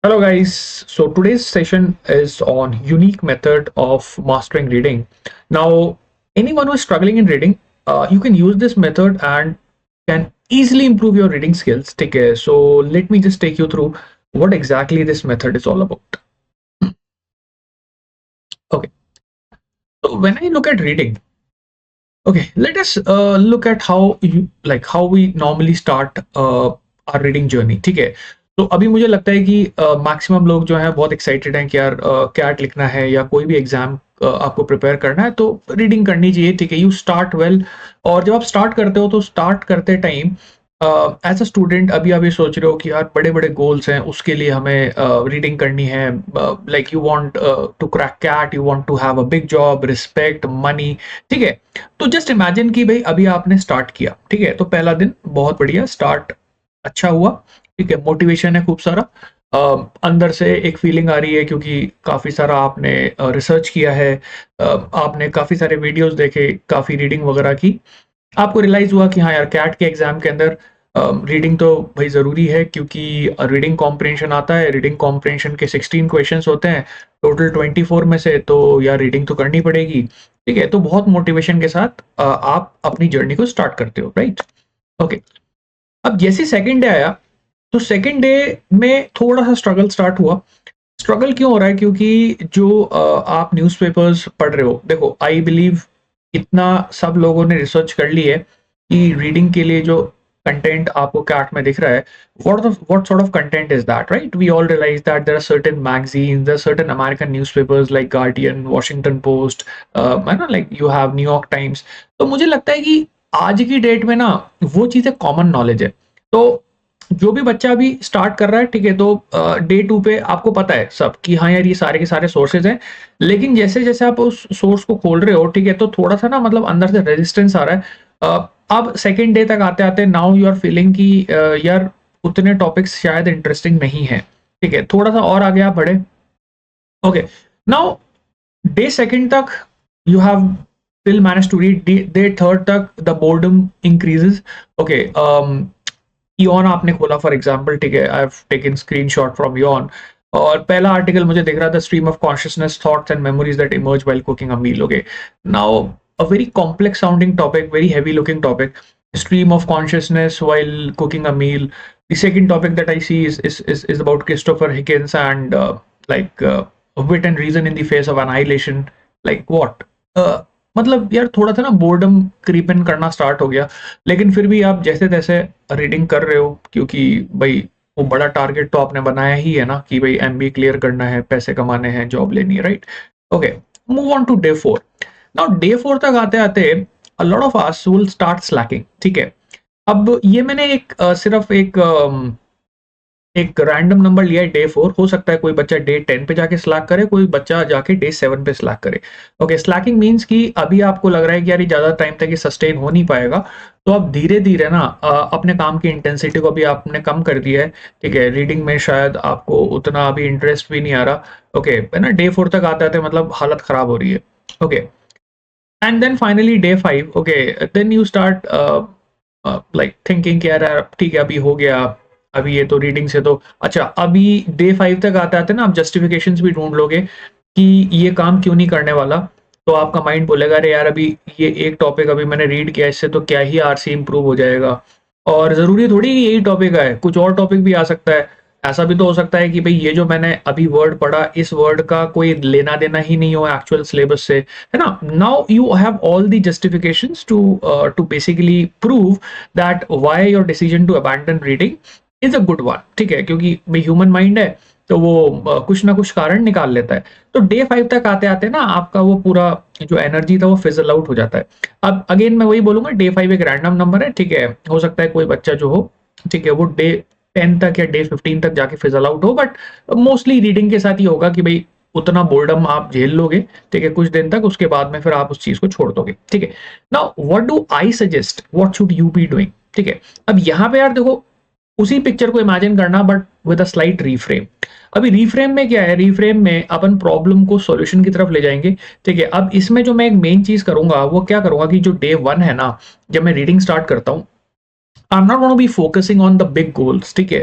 Hello guys, so today's session is on unique method of mastering reading. Now, anyone who is struggling in reading, you can use this method and can easily improve your reading skills. Okay, so let me just take you through what exactly this method is all about. Okay, so when I look at reading, okay, let us look at how we normally start our reading journey. ठीक है, तो अभी मुझे लगता है कि maximum लोग जो हैं बहुत एक्साइटेड हैं कि यार कैट लिखना है या कोई भी एग्जाम आपको प्रिपेयर करना है तो रीडिंग करनी चाहिए। ठीक है, यू स्टार्ट वेल। और जब आप स्टार्ट करते हो तो स्टार्ट करते टाइम एज अ स्टूडेंट अभी आप ये सोच रहे हो कि यार बड़े बड़े गोल्स हैं, उसके लिए हमें रीडिंग करनी है। Like you want to crack CAT, you want to have a big job, respect, money. ठीक है, तो जस्ट इमेजिन कि भाई अभी आपने स्टार्ट किया। ठीक है, तो पहला दिन बहुत बढ़िया स्टार्ट, अच्छा हुआ। ठीक है, मोटिवेशन है खूब सारा। अंदर से एक फीलिंग आ रही है क्योंकि काफी सारा आपने रिसर्च किया है, आपने काफी सारे वीडियोस देखे, काफी रीडिंग वगैरह की। आपको रियलाइज हुआ कि हाँ यार, कैट के एग्जाम के अंदर रीडिंग तो भाई जरूरी है क्योंकि रीडिंग कॉम्प्रिहेंशन आता है। रीडिंग कॉम्प्रिहेंशन के 16 क्वेश्चंस होते हैं टोटल 24 में से, तो यार रीडिंग तो करनी पड़ेगी। ठीक है, तो बहुत मोटिवेशन के साथ आप अपनी जर्नी को स्टार्ट करते हो, राइट? ओके, अब जैसे सेकंड डे आया तो सेकंड डे में थोड़ा सा स्ट्रगल स्टार्ट हुआ। स्ट्रगल क्यों हो रहा है? क्योंकि जो आप न्यूज़पेपर्स पढ़ रहे हो, देखो आई बिलीव इतना सब लोगों ने रिसर्च कर ली है कि रीडिंग के लिए जो कंटेंट आपको कैट में दिख रहा है, what sort of content is that, right? We all realize that there are certain magazines, there are certain American newspapers like Guardian, Washington Post, है ना, like you have New York Times। तो मुझे लगता है कि आज की डेट में ना वो चीजें कॉमन नॉलेज है। तो जो भी बच्चा अभी स्टार्ट कर रहा है, ठीक है, तो डे टू पे आपको पता है सब कि हाँ यार ये सारे के सारे सोर्सेज हैं। लेकिन जैसे जैसे आप उस सोर्स को खोल रहे हो, ठीक है, तो थोड़ा सा ना मतलब अंदर से रेजिस्टेंस आ रहा है। अब सेकेंड डे तक आते आते नाउ यू आर फीलिंग कि यार उतने टॉपिक्स शायद इंटरेस्टिंग नहीं है। ठीक है, थोड़ा सा और आगे आप बढ़े। ओके, नाउ डे सेकेंड तक you have still managed to read। Day third तक the boredom increases. Okay, Aeon आपने खोला फॉर एग्जांपल, ठीक है, I have taken screenshot from Aeon और पहला आर्टिकल मुझे दिख रहा था, stream of consciousness, thoughts and memories that emerge while cooking a meal. Okay, now a very complex sounding topic, very heavy looking topic, stream of consciousness while cooking a meal. The second topic that I see is about Christopher Hitchens and like wit and reason in the face of annihilation। Like what? मतलब यार थोड़ा सा ना boredom क्रीपन करना start हो गया। लेकिन फिर भी आप जैसे तैसे रीडिंग कर रहे हो क्योंकि भाई वो बड़ा टारगेट तो आपने बनाया ही है ना कि भाई एमबीए क्लियर करना है, पैसे कमाने हैं, जॉब लेनी है, right? Okay, move on to day four. Now day four तक आते आते a lot of us will start slacking. ठीक है, अब ये मैंने सिर्फ एक रैंडम नंबर लिया है, डे फोर। हो सकता है कोई बच्चा डे 10 पे जाके स्लैक करे, कोई बच्चा जाके डे 7 पे स्लैक करे। ओके, स्लैकिंग मीन्स कि अभी आपको लग रहा है कि यार ये ज्यादा टाइम तक ये सस्टेन हो नहीं पाएगा, तो आप धीरे धीरे ना अपने काम की इंटेंसिटी को भी आपने कम कर दिया है। ठीक है, रीडिंग में शायद आपको उतना अभी इंटरेस्ट भी नहीं आ रहा। ओके, है ना, डे फोर तक आते आते मतलब हालत खराब हो रही है। Okay, and then finally day five. Okay, then you start like thinking कि यार ठीक है अभी हो गया, अभी ये तो रीडिंग से तो अच्छा। अभी डे फाइव तक आते आते ना आप जस्टिफिकेशंस भी ढूंढ लोगे कि ये काम क्यों नहीं करने वाला। तो आपका माइंड बोलेगा अरे यार अभी ये एक टॉपिक अभी मैंने रीड किया, इससे तो क्या ही आरसी इंप्रूव हो जाएगा। और जरूरी थोड़ी कि यही टॉपिक है, कुछ और टॉपिक भी आ सकता है। ऐसा भी तो हो सकता है कि भाई ये जो मैंने अभी वर्ड पढ़ा, इस वर्ड का कोई लेना देना ही नहीं हो एक्चुअल सिलेबस से, है ना। Now you have all the justifications to basically prove that why your decision to abandon reading is a good one. ठीक है, क्योंकि भाई ह्यूमन माइंड है तो वो कुछ ना कुछ कारण निकाल लेता है। तो डे फाइव तक आते आते ना आपका वो पूरा जो एनर्जी था वो फिजल आउट हो जाता है। अब अगेन मैं वही बोलूंगा, डे फाइव एक रैंडम नंबर है। ठीक है, हो सकता है कोई बच्चा जो हो, ठीक है, वो डे 10 तक या डे 15 तक जाके फिजल आउट हो, बट मोस्टली रीडिंग के साथ ही होगा कि भाई उतना बोर्डम आप झेल लोगे। ठीक है, कुछ दिन तक, उसके बाद में फिर आप उस चीज को छोड़ दोगे। ठीक है, now what do I suggest, what should you be doing? ठीक है, अब यहाँ पे यार देखो उसी पिक्चर को इमेजिन करना but with a slight reframe. अभी रीफ्रेम में क्या है, रीफ्रेम में अपन प्रॉब्लम को सॉल्यूशन की तरफ ले जाएंगे। ठीक है, अब इसमें जो मैं एक मेन चीज करूंगा वो क्या करूंगा कि जो डे वन है ना, जब मैं रीडिंग स्टार्ट करता हूँ, आई am not gonna be focusing on the big goals. ठीक है,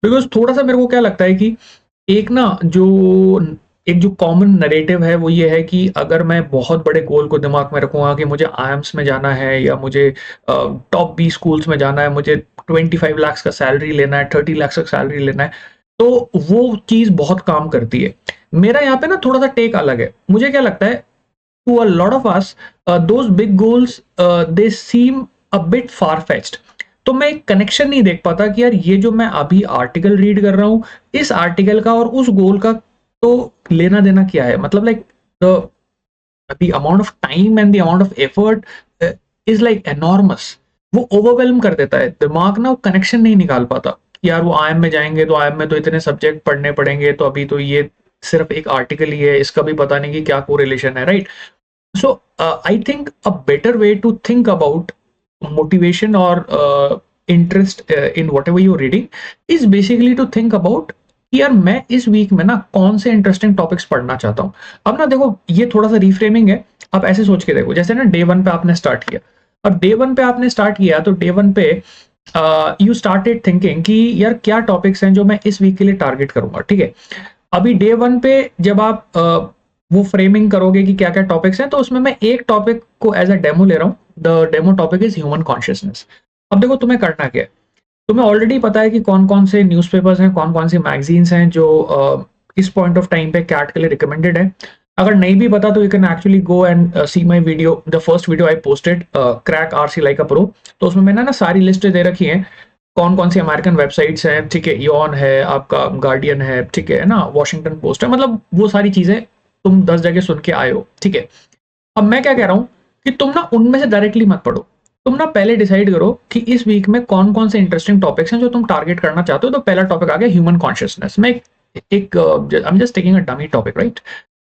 बिकॉज थोड़ा सा मेरे को क्या लगता है कि एक जो कॉमन नैरेटिव है वो ये है कि अगर मैं बहुत बड़े गोल को दिमाग में रखूँगा कि मुझे आईआईएम्स में जाना है या मुझे टॉप 20 स्कूल्स में जाना है, मुझे 25 लाख का सैलरी लेना है, 30 लाख का सैलरी लेना है, तो वो चीज़ बहुत काम करती है। मेरा यहाँ पे ना थोड़ा-सा टेक अलग है। मुझे क्या लगता है, to a lot of us, those big goals, they seem a bit far fetched. तो मैं एक कनेक्शन नहीं देख पाता कि यार ये जो मैं अभी आर्टिकल रीड कर रहा हूँ, इस आर्टिकल का और उस गोल का तो लेना देना क्या है, मतलब like the amount of time and the amount of effort is like enormous. वो ओवरवेलम कर देता है दिमाग ना, वो कनेक्शन नहीं निकाल पाता। यार वो आईएम में जाएंगे तो आईएम में तो इतने सब्जेक्ट पढ़ने पड़ेंगे, तो अभी तो ये सिर्फ एक आर्टिकल ही है, इसका भी पता नहीं कि क्या कोरिलेशन है, right? So I think a better way to think about motivation or interest in whatever you're reading is basically to think about कि यार मैं इस वीक में ना कौन से इंटरेस्टिंग टॉपिक्स पढ़ना चाहता हूँ। अब ना देखो, ये थोड़ा सा रिफ्रेमिंग है। आप ऐसे सोच के देखो, जैसे ना डे वन पे आपने स्टार्ट किया। अब डे वन पे आपने स्टार्ट किया तो डे वन पे यू स्टार्टेड थिंकिंग कि यार क्या टॉपिक्स हैं जो मैं इस वीक के लिए टारगेट करूंगा, ठीक है। अभी डे वन पे जब आप वो फ्रेमिंग करोगे कि क्या क्या टॉपिक्स हैं, तो उसमें मैं एक टॉपिक को एज अ डेमो ले रहा हूँ। The demo topic is human consciousness. अब देखो तुम्हें करना क्या है, तुम्हें ऑलरेडी पता है कि कौन कौन से न्यूज़पेपर्स हैं, कौन कौन सी मैगजीन्स हैं जो इस पॉइंट ऑफ टाइम पे कैट के लिए रिकमेंडेड है। अगर नहीं भी पता तो you can actually go and see my video, the first video I posted, crack RC like a pro. तो उसमें मैंने ना सारी लिस्ट दे रखी है, कौन कौन सी अमेरिकन वेबसाइट्स हैं, ठीक है, ईऑन है, आपका गार्डियन है, ठीक है ना, वॉशिंगटन पोस्ट है, मतलब वो सारी चीजें तुम 10 जगह सुन के आए हो, ठीक है। अब मैं क्या कह रहा हूं कि तुम ना उनमें से डायरेक्टली मत पढ़ो। तुम ना पहले डिसाइड करो कि इस वीक में कौन कौन से इंटरेस्टिंग टॉपिक्स हैं जो तुम टारगेट करना चाहते हो। तो पहला टॉपिक आ गया ह्यूमन कॉन्शियसनेस। मैं एक I am just taking a dummy topic, right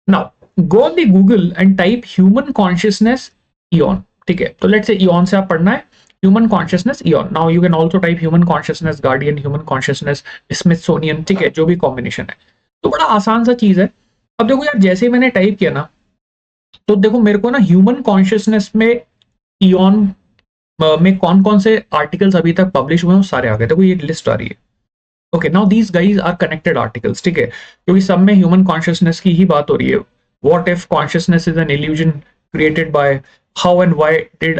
now go on the Google and type human consciousness Eon, ठीक है। तो लेट्स से ईऑन से आप पढ़ना है human consciousness Eon. Now you can also type human consciousness guardian, human consciousness Smithsonian, ठीक है, जो भी कॉम्बिनेशन है। तो बड़ा आसान सा चीज है। अब देखो यार, जैसे ही मैंने टाइप किया ना, तो देखो मेरे को ना ह्यूमन कॉन्शियसनेस में ईऑन में कौन कौन से आर्टिकल्स अभी तक पब्लिश हुए हैं वो सारे आ गए। देखो ये लिस्ट आ रही है। Okay, now these guys are connected articles, ठीक है, क्योंकि सब में ह्यूमन कॉन्शियसनेस की ही बात हो रही है। What if consciousness is an illusion created by, how and why did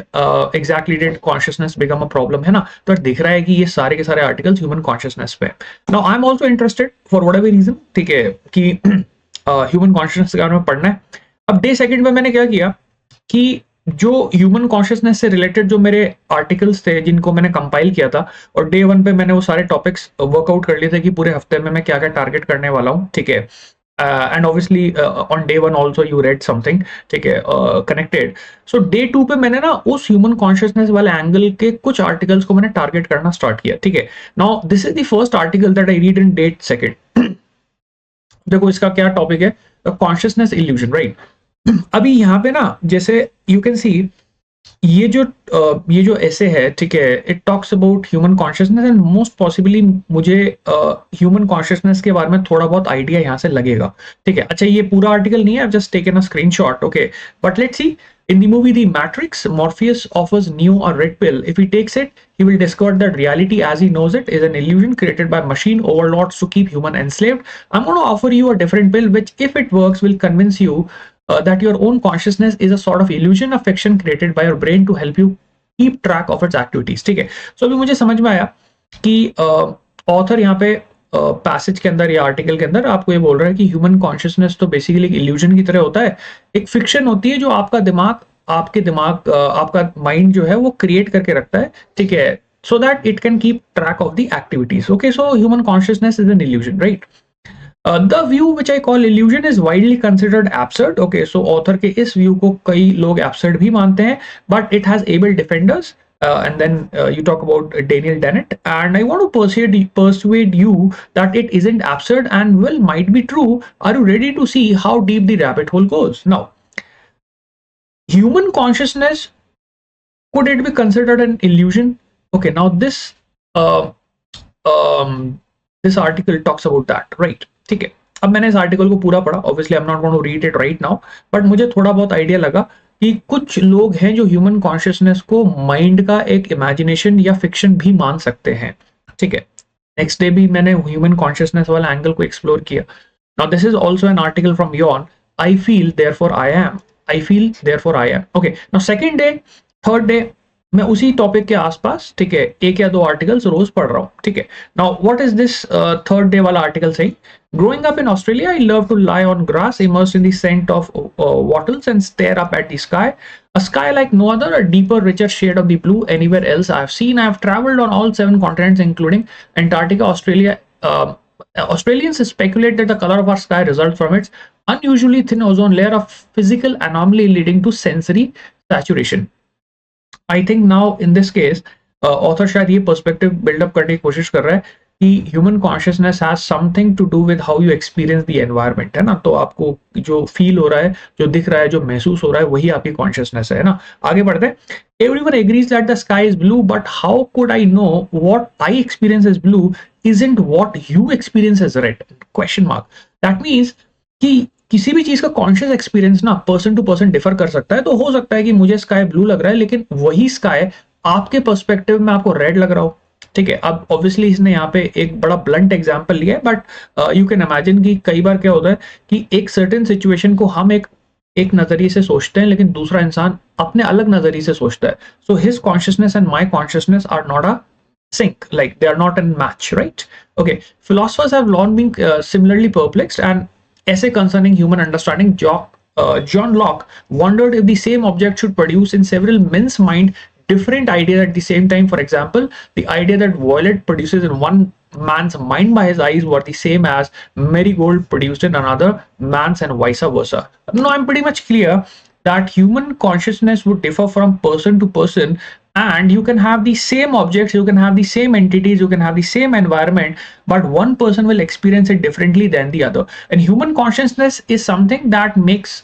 exactly did consciousness become a problem, है ना। तो दिख रहा है कि ये सारे के सारे आर्टिकल्स ह्यूमन कॉन्शियसनेस पे। Now I am also interested for whatever reason, ठीक है, कि ह्यूमन कॉन्शियसनेस के बारे में पढ़ना है। अब डे सेकंड में मैंने क्या किया कि जो ह्यूमन कॉन्शियसनेस से रिलेटेड जो मेरे आर्टिकल्स थे जिनको मैंने कंपाइल किया था, और डे वन पे मैंने वो सारे टॉपिक्स वर्कआउट कर लिए थे कि पूरे हफ्ते में मैं क्या क्या टारगेट करने वाला हूँ, ठीक है। And obviously on day one also you read something, ठीक है, कनेक्टेड। सो डे टू पे मैंने ना उस ह्यूमन कॉन्शियसनेस वाले एंगल के कुछ आर्टिकल्स को मैंने टारगेट करना स्टार्ट किया, ठीक है। Now this is the first article that I read in day second. देखो इसका क्या टॉपिक है, कॉन्शियसनेस इल्यूजन, राइट। अभी यहाँ पे ना जैसे यू कैन सी, ये जो ऐसे है, ठीक है, it talks about human consciousness and most possibly मुझे ह्यूमन कॉन्शियसनेस के बारे में थोड़ा बहुत आइडिया यहाँ से लगेगा, ठीक है। अच्छा, ये पूरा आर्टिकल नहीं है, I've just taken a screenshot, okay, but let's see. In the movie The Matrix, Morpheus offers Neo a red pill. If he takes it, he will discover that reality as he knows it is an illusion created by machine overlords to keep human enslaved. I'm going to offer you a different pill, which, if it works, will convince you that your own consciousness is a sort of illusion, a fiction created by your brain to help you keep track of its activities, ठीक है। So अभी मुझे समझ में आया कि author यहाँ पे पैसेज के अंदर या आर्टिकल के अंदर आपको ये बोल रहा है कि ह्यूमन कॉन्शियसनेस तो बेसिकली एक इल्यूजन की तरह होता है, एक फिक्शन होती है जो आपका माइंड जो है वो क्रिएट करके रखता है, ठीक है, so that it can keep track of the activities. Okay, so human consciousness is an illusion, right. The view which I call illusion is widely considered absurd. Okay, so author के इस view को कई लोग absurd भी मानते हैं, but it has able defenders. And then you talk about Daniel Dennett, and I want to persuade you that it isn't absurd and well might be true. Are you ready to see how deep the rabbit hole goes? Now, human consciousness, could it be considered an illusion? Okay, now uh, this article talks about that, right? ठीक है। अब मैंने इस article को पूरा पढ़ा, obviously I am not going to read it right now, but मुझे थोड़ा बहुत आइडिया लगा कि कुछ लोग हैं जो ह्यूमन कॉन्शियसनेस को माइंड का एक इमेजिनेशन या फिक्शन भी मान सकते हैं, ठीक है। नेक्स्ट डे भी मैंने ह्यूमन कॉन्शियसनेस वाला एंगल को एक्सप्लोर किया. Now this is also an article from Yon. I feel therefore I am. I feel therefore I am. Okay, now second day, third day, मैं उसी टॉपिक के आसपास, ठीक है, एक या दो आर्टिकल्स रोज पढ़ रहा हूँ. ठीक है. Now what is this third day वाला article saying? Growing up in Australia, I love to lie on grass, immersed in the scent of wattles, and stare up at the sky. A sky like no other, a deeper, richer shade of the blue anywhere else I've seen. I've traveled on all 7 continents, including Antarctica, Australia. Australians speculate that the color of our sky results from its unusually thin ozone layer, of physical anomaly leading to sensory saturation. I think now in this case author शायद ये perspective buildup करने की कोशिश कर रहा है कि human consciousness has something to do with how you experience the environment, है ना. तो आपको जो फील हो रहा है, जो दिख रहा है, जो महसूस हो रहा है, वही आपकी कॉन्शियसनेस है ना. आगे बढ़ते हैं. Everyone agrees that the sky is blue, but how could I know what I experience is blue isn't what you experience as red? Question mark. That means कि किसी भी चीज का कॉन्शियस एक्सपीरियंस ना पर्सन टू पर्सन डिफर कर सकता है. तो हो सकता है कि मुझे स्काई ब्लू लग रहा है, लेकिन वही स्काई आपके पर्सपेक्टिव में आपको रेड लग रहा हो. ठीक है. अब ऑब्वियसली इसने यहाँ पे एक बड़ा ब्लंट एग्जांपल लिया है, बट यू कैन इमेजिन कि कई बार क्या होता है कि एक सर्टेन सिचुएशन को हम एक नजरिए से सोचते हैं, लेकिन दूसरा इंसान अपने अलग नजरिए से सोचता है. So his consciousness and my consciousness are not a sync, like they are not in match, right? Okay, philosophers have long been similarly perplexed and essay concerning human understanding. John Locke wondered if the same object should produce in several men's mind different ideas at the same time. For example, the idea that violet produces in one man's mind by his eyes were the same as marigold produced in another man's, and vice versa. Now I'm pretty much clear that human consciousness would differ from person to person, and you can have the same objects, you can have the same entities, you can have the same environment, but one person will experience it differently than the other. And human consciousness is something that makes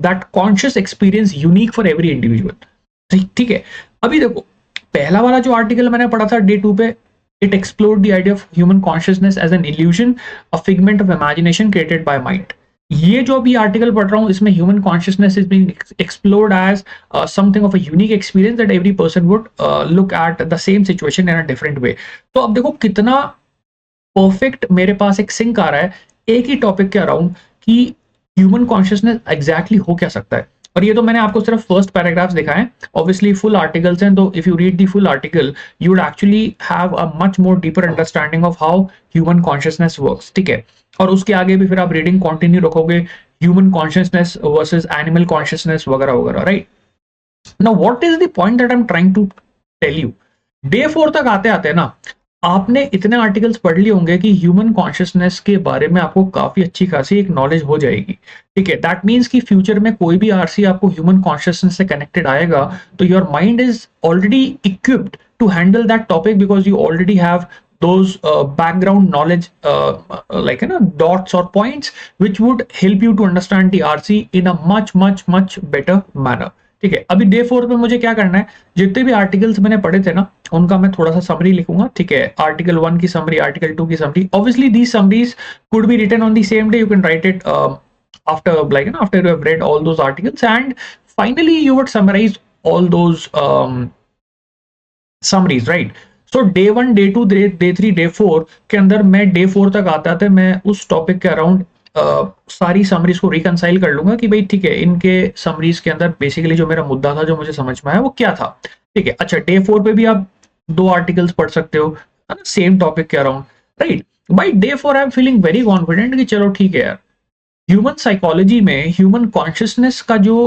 that conscious experience unique for every individual. ठीक है. अभी देखो, पहला वाला जो article मैंने पढ़ा था डे 2 पे, it explored the idea of human consciousness as an illusion, a figment of imagination created by mind. ये जो अभी आर्टिकल पढ़ रहा हूँ, इसमें human consciousness is being explored as something of a unique experience that every person would look at the same situation in a different way. तो अब देखो कितना परफेक्ट मेरे पास एक सिंक आ रहा है एक ही टॉपिक के अराउंड कि ह्यूमन कॉन्शियसनेस एग्जैक्टली हो क्या सकता है. और ये तो मैंने आपको सिर्फ फर्स्ट पैराग्राफ्स दिखाए हैं. ऑब्वियसली फुल आर्टिकल्स हैं, तो if you read the full article you would actually have a much more deeper understanding of how human consciousness works. ठीक है. और उसके आगे भी फिर आप रीडिंग कंटिन्यू रखोगे, human consciousness versus animal consciousness वगैरह वगैरह, right. Now what is the point that I am trying to tell you? Day 4 तक आते आते ना आपने इतने आर्टिकल्स पढ़ लिए होंगे कि ह्यूमन कॉन्शियसनेस के बारे में आपको काफी अच्छी खासी एक नॉलेज हो जाएगी. ठीक है. दैट मीन्स कि फ्यूचर में कोई भी आरसी आपको ह्यूमन कॉन्शियसनेस से कनेक्टेड आएगा तो your mind is already equipped to handle that topic, because you already have those background knowledge, like dots or points which would help you to understand the RC in a much better manner. ठीक है. अभी day 4 पे मुझे क्या करना है, जितने भी आर्टिकल्स मैंने पढ़े थे ना उनका मैं थोड़ा सा समरी लिखूंगा. ठीक है. आर्टिकल 1 की समरी, आर्टिकल 2 की summary. Obviously these summaries could be written on the same day. You can write it after, like after you have read all those articles, and finally you would summarize all those summaries, right? So day 1, day 2, day 3, day 4 के अंदर मैं day 4 तक आता था, मैं उस topic के around सारी समरीज को रिकंसाइल कर लूंगा कि भाई ठीक है, इनके समरीज के अंदर बेसिकली जो मेरा मुद्दा था, जो मुझे समझ में आया वो क्या था. ठीक है. अच्छा, डे 4 पे भी आप 2 आर्टिकल्स पढ़ सकते हो सेम टॉपिक के around, right. By day 4 I am feeling very confident कि चलो ठीक है यार, ह्यूमन साइकोलॉजी में ह्यूमन कॉन्शियसनेस का जो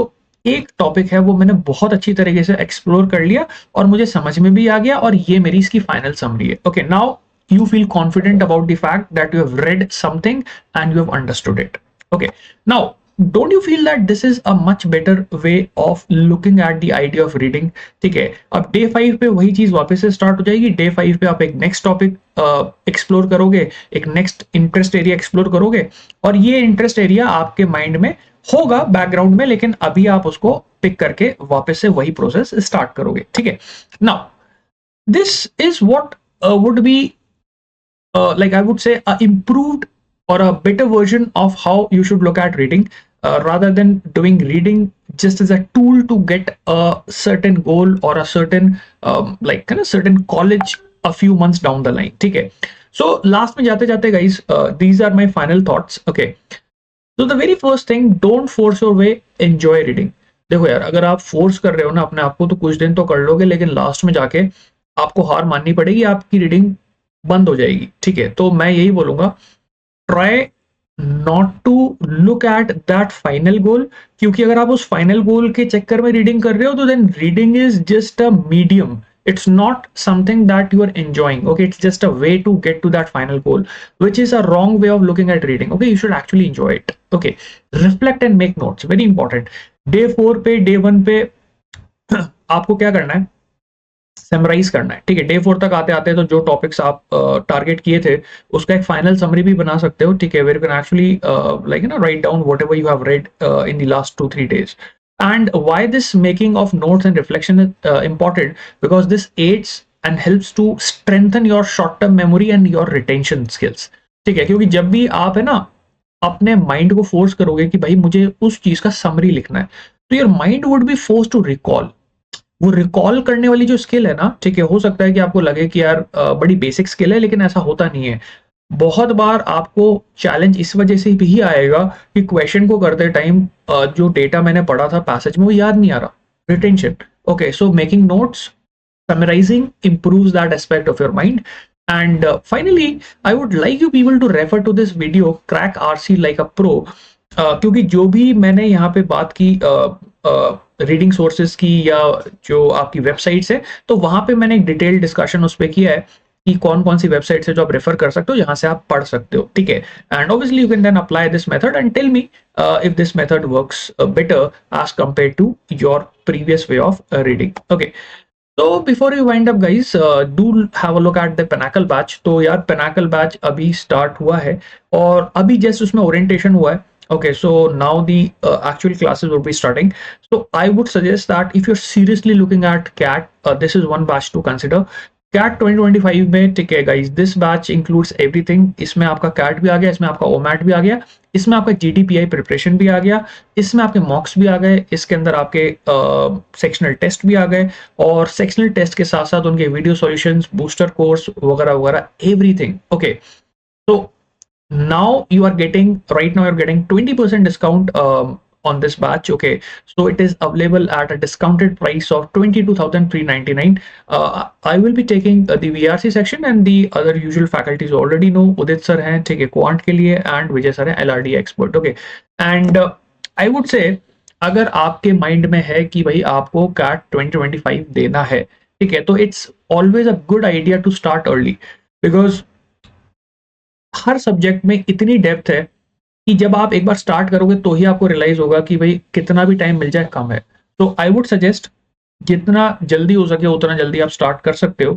एक टॉपिक है वो मैंने बहुत अच्छी तरीके से एक्सप्लोर कर लिया और मुझे समझ में भी आ गया, और ये मेरी इसकी फाइनल समरी है. Okay, now you feel confident about the fact that you have read something and you have understood it. Okay, now don't you feel that this is a much better way of looking at the idea of reading? ठीक है. अब day 5 पे वही चीज वापस से start हो जाएगी. डे 5 पे आप एक नेक्स्ट टॉपिक एक्सप्लोर करोगे, एक नेक्स्ट इंटरेस्ट एरिया एक्सप्लोर करोगे, और ये इंटरेस्ट एरिया आपके माइंड में होगा बैकग्राउंड में, लेकिन अभी आप उसको पिक करके वापस से वही प्रोसेस स्टार्ट करोगे. ठीक है. Now this is what would be like I would say a improved or a better version of how you should look at reading, rather than doing reading just as a tool to get a certain goal or a certain like certain college a few months down the line, ठीक है. So last में जाते जाते guys, these are my final thoughts. Okay, so the very first thing, don't force your way, enjoy reading. देखो यार, अगर आप force कर रहे हो ना अपने आप को तो कुछ दिन तो कर लोगे, लेकिन लास्ट में जाके आपको हार माननी पड़ेगी, आपकी रीडिंग बंद हो जाएगी, ठीक है. तो मैं यही बोलूंगा, try not to look at that final goal, क्योंकि अगर आप उस फाइनल गोल के चक्कर में रीडिंग कर रहे हो तो then reading is just a medium. It's not something that you are enjoying. Okay, it's just a way to get to that final goal, which is a wrong way of looking at reading. Okay, you should actually enjoy it. Okay, reflect and make notes. Very important. Day 4 पे, day 1 पे आपको क्या करना है, summarise करना है, ठीक है. डे 4 तक आते आते तो जो टॉपिक्स आप टारगेट किए थे उसका एक फाइनल समरी भी बना सकते हो, ठीक है. Where you can actually like write down whatever you have read in the last 2-3 days. And why this making of notes and reflection is important? Because this aids and helps to strengthen your short term memory and your retention skills, ठीक है. क्योंकि जब भी आप है ना अपने mind को फोर्स करोगे कि भाई मुझे उस चीज का समरी लिखना है, तो your mind would be force to recall. वो रिकॉल करने वाली जो स्किल है ना, ठीक है, हो सकता है कि आपको लगे कि यार बड़ी बेसिक स्किल है, लेकिन ऐसा होता नहीं है. बहुत बार आपको चैलेंज इस वजह से भी आएगा कि क्वेश्चन को करते टाइम जो डेटा मैंने पढ़ा था पैसेज में वो याद नहीं आ रहा. Retention. Okay, so making notes, summarising improves that aspect of your mind. And finally, I would like you people to refer to this video, Crack RC Like a Pro, क्योंकि जो भी मैंने यहाँ पे बात की रीडिंग सोर्सेज की या जो आपकी वेबसाइट्स है, तो वहां पे मैंने एक डिटेल डिस्कशन उस पर किया है कि कौन कौन सी वेबसाइट है जो आप रेफर कर सकते हो, जहां से आप पढ़ सकते हो, ठीक है. And obviously you can then apply this method and tell me if this method works better as compared to your previous way of reading. Okay, तो before you wind up guys, do have a look at the Pinnacle batch. तो यार Pinnacle batch अभी start हुआ है और अभी just उसमें orientation हुआ है. Okay, so now the actual classes will be starting. So I would suggest that if you're seriously looking at CAT, this is one batch to consider. CAT 2025 में, ठीक है guys, this batch includes everything. इसमें आपका CAT भी आ गया, इसमें आपका OMAT भी आ गया, इसमें आपका GTPI प्रिपरेशन भी आ गया, इसमें आपके मॉक्स भी आ गए, इसके अंदर आपके सेक्शनल टेस्ट भी आ गए, और सेक्शनल टेस्ट के साथ साथ उनके वीडियो सॉल्यूशंस, बूस्टर कोर्स वगैरह वगैरह, एवरीथिंग. ओके, तो now you are getting 20% discount on this batch. Okay, so it is available at a discounted price of 22,399. I will be taking the VRC section and the other usual faculties already know. Udit sir हैं, ठीक है, quant के लिए, and Vijay sir हैं LRD expert. Okay, and I would say अगर आपके mind में है कि भाई आपको CAT 2025 देना है, ठीक है, तो it's always a good idea to start early, because her subject में इतनी डेप्थ है कि जब आप एक बार स्टार्ट करोगे तो ही आपको रियलाइज होगा कि भाई कितना भी टाइम मिल जाए कम है. तो आई वुड सजेस्ट जितना जल्दी हो सके उतना जल्दी आप स्टार्ट कर सकते हो.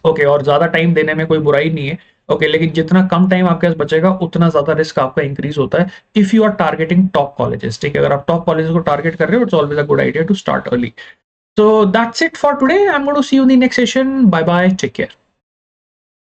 ओके, और ज्यादा टाइम देने में कोई बुराई नहीं है. ओके, लेकिन जितना कम टाइम आपके पास बचेगा उतना ज्यादा रिस्क आपका इंक्रीज होता है if you are targeting top colleges. ठीक है, अगर आप टॉप कॉलेजेस को टारगेट कर रहे हो, it's always a good idea to start early. So that's it for today. I'm going to see you in the next session. Bye bye. Take care.